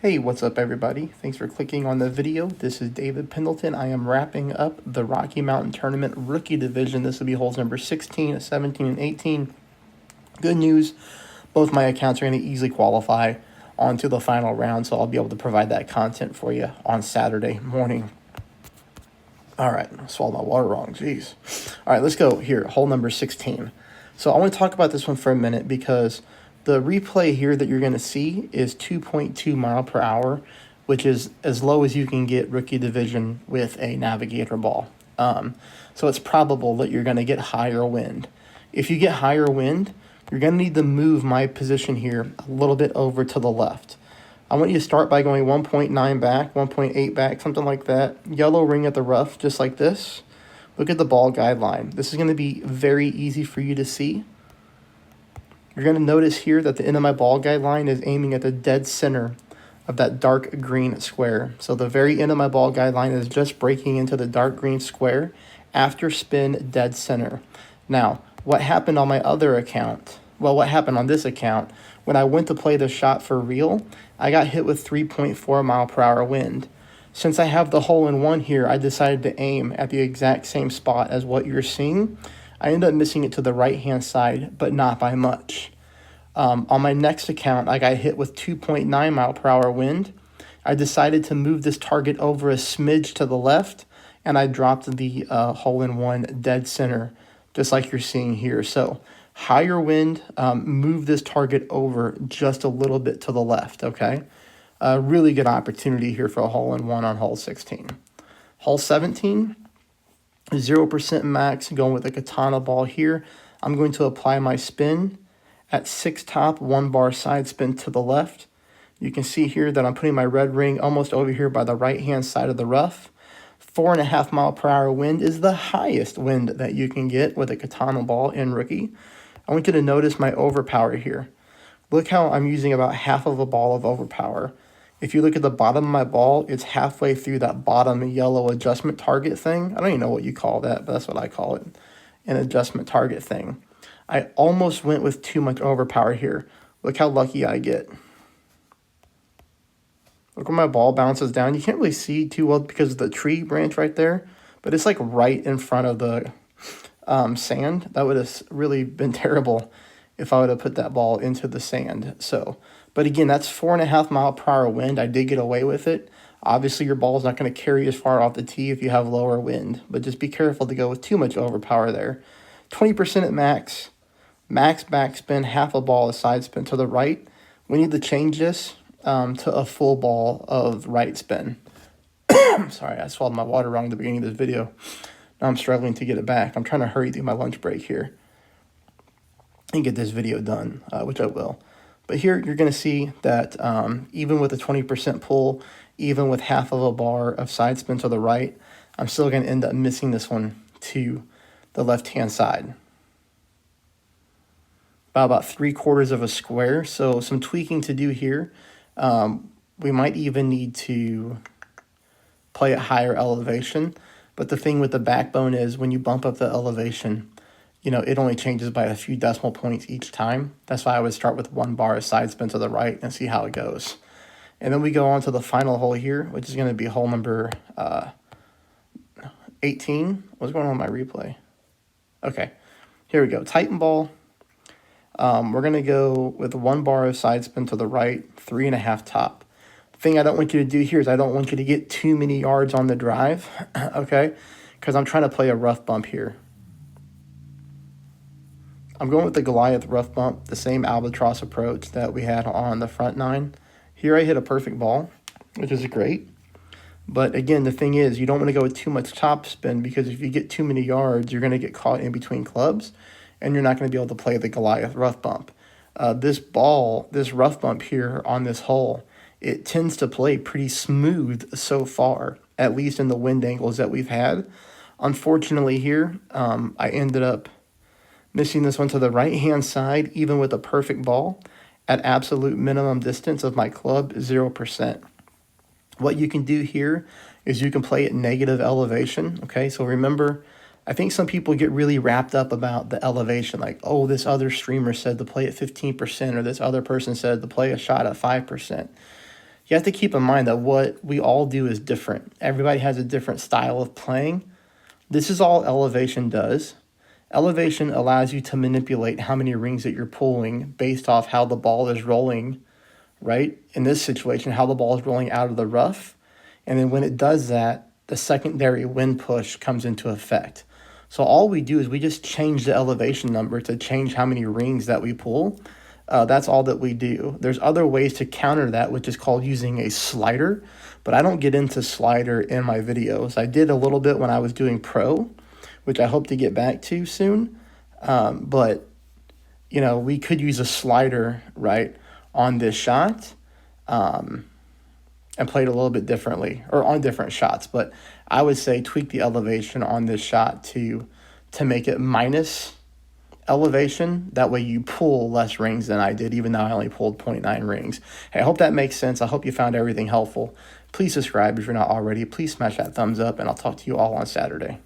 Hey, what's up everybody? Thanks for clicking on the video. This is David Pendleton. I am wrapping up the Rocky Mountain Tournament Rookie Division. This will be holes number 16, 17, and 18. Good news, both my accounts are going to easily qualify onto the final round, so I'll be able to provide that content for you on Saturday morning. All right, I swallowed my water wrong, jeez. All right, let's go here, hole number 16. So I want to talk about this one for a minute because the replay here that you're going to see is 2.2 mile per hour, which is as low as you can get rookie division with a navigator ball. So it's probable that you're going to get higher wind. If you get higher wind, you're going to need to move my position here a little bit over to the left. I want you to start by going 1.9 back, 1.8 back, something like that. Yellow ring at the rough, just like this. Look at the ball guideline. This is going to be very easy for you to see. You're going to notice here that the end of my ball guideline is aiming at the dead center of that dark green square. So the very end of my ball guideline is just breaking into the dark green square after spin dead center. Now, what happened on my other account? Well, what happened on this account? When I went to play the shot for real, I got hit with 3.4 mile per hour wind. Since I have the hole-in-one here, I decided to aim at the exact same spot as what you're seeing. I ended up missing it to the right-hand side, but not by much. On my next account, I got hit with 2.9 mile per hour wind. I decided to move this target over a smidge to the left, and I dropped the hole-in-one dead center, just like you're seeing here. So higher wind, move this target over just a little bit to the left, okay? A really good opportunity here for a hole-in-one on hole 16. Hole 17, 0% max, going with a katana ball here. I'm going to apply my spin at 6 top, 1 bar side spin to the left. You can see here that I'm putting my red ring almost over here by the right-hand side of the rough. 4.5 mile per hour wind is the highest wind that you can get with a katana ball in rookie. I want you to notice my overpower here. Look how I'm using about half of a ball of overpower. If you look at the bottom of my ball, it's halfway through that bottom yellow adjustment target thing. I don't even know what you call that, but that's what I call it, an adjustment target thing. I almost went with too much overpower here. Look how lucky I get. Look where my ball bounces down. You can't really see too well because of the tree branch right there, but it's like right in front of the sand. That would have really been terrible if I would have put that ball into the sand. So, but again, that's 4.5 mile per hour wind. I did get away with it. Obviously, your ball is not going to carry as far off the tee if you have lower wind, but just be careful to go with too much overpower there. 20% at max. Max backspin, half a ball of side spin to the right. We need to change this to a full ball of right spin. Sorry, I swallowed my water wrong at the beginning of this video. Now I'm struggling to get it back. I'm trying to hurry through my lunch break here and get this video done, which I will. But here you're going to see that even with a 20% pull, even with half of a bar of side spin to the right, I'm still going to end up missing this one to the left-hand side. By about 3/4 of a square, so some tweaking to do here. We might even need to play at higher elevation, but the thing with the backbone is when you bump up the elevation, you know, it only changes by a few decimal points each time. That's why I would start with 1 bar of side spin to the right and see how it goes. And then we go on to the final hole here, which is going to be hole number 18. What's going on with my replay? Okay, here we go. Titan ball. We're going to go with 1 bar of side spin to the right, 3.5 top. The thing I don't want you to do here is I don't want you to get too many yards on the drive, okay? Because I'm trying to play a rough bump here. I'm going with the Goliath rough bump, the same albatross approach that we had on the front 9. Here I hit a perfect ball, which is great. But again, the thing is, you don't want to go with too much top spin because if you get too many yards, you're going to get caught in between clubs and you're not going to be able to play the Goliath rough bump. This rough bump here on this hole, it tends to play pretty smooth so far, at least in the wind angles that we've had. Unfortunately here, I ended up missing this one to the right-hand side, even with a perfect ball, at absolute minimum distance of my club, 0%. What you can do here is you can play at negative elevation, okay? So remember, I think some people get really wrapped up about the elevation, like, oh, this other streamer said to play at 15%, or this other person said to play a shot at 5%. you have to keep in mind that what we all do is different. Everybody has a different style of playing. This is all elevation does. Elevation allows you to manipulate how many rings that you're pulling based off how the ball is rolling, right? In this situation, how the ball is rolling out of the rough. And then when it does that, the secondary wind push comes into effect. So all we do is we just change the elevation number to change how many rings that we pull. That's all that we do. There's other ways to counter that, which is called using a slider, but I don't get into slider in my videos. I did a little bit when I was doing pro, which I hope to get back to soon. But, you know, we could use a slider, right, on this shot and play it a little bit differently, or on different shots. But I would say tweak the elevation on this shot to make it minus elevation. That way you pull less rings than I did, even though I only pulled 0.9 rings. Hey, I hope that makes sense. I hope you found everything helpful. Please subscribe if you're not already. Please smash that thumbs up, and I'll talk to you all on Saturday.